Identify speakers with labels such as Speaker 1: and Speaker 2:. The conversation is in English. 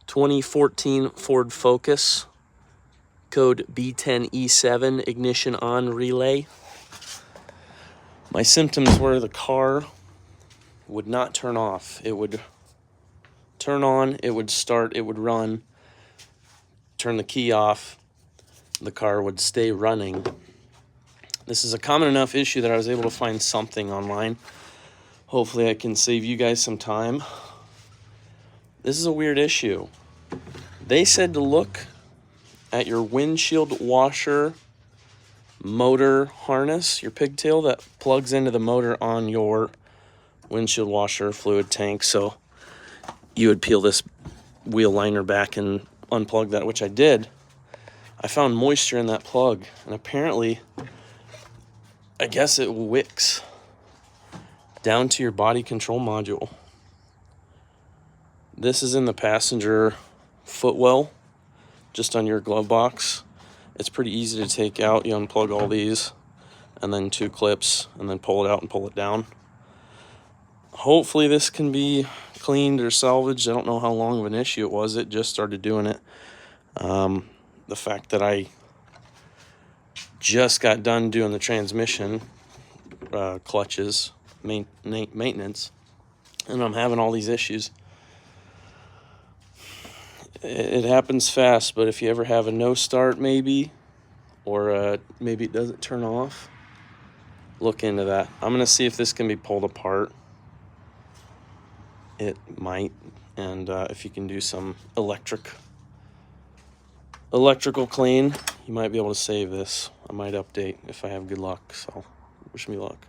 Speaker 1: 2014 Ford Focus, code B10E7, ignition on relay. My symptoms were the car would not turn off. It would turn on, it would start, it would run, turn the key off, the car would stay running. This is a common enough issue that I was able to find something online. Hopefully I can save you guys some time. This is a weird issue. They said to look at your windshield washer motor harness, your pigtail that plugs into the motor on your windshield washer fluid tank. So you would peel this wheel liner back and unplug that, which I did. I found moisture in that plug, and apparently, I guess it wicks down to your body control module. This is in the passenger footwell, just on your glove box. It's pretty easy to take out. You unplug all these, and then 2 clips, and then pull it out and pull it down. Hopefully this can be cleaned or salvaged. I don't know how long of an issue it was. It just started doing it. The fact that I just got done doing the transmission clutches maintenance, and I'm having all these issues. It happens fast, but if you ever have a no start maybe, or maybe it doesn't turn off, look into that. I'm going to see if this can be pulled apart. It might, and if you can do some electrical clean, you might be able to save this. I might update if I have good luck, so wish me luck.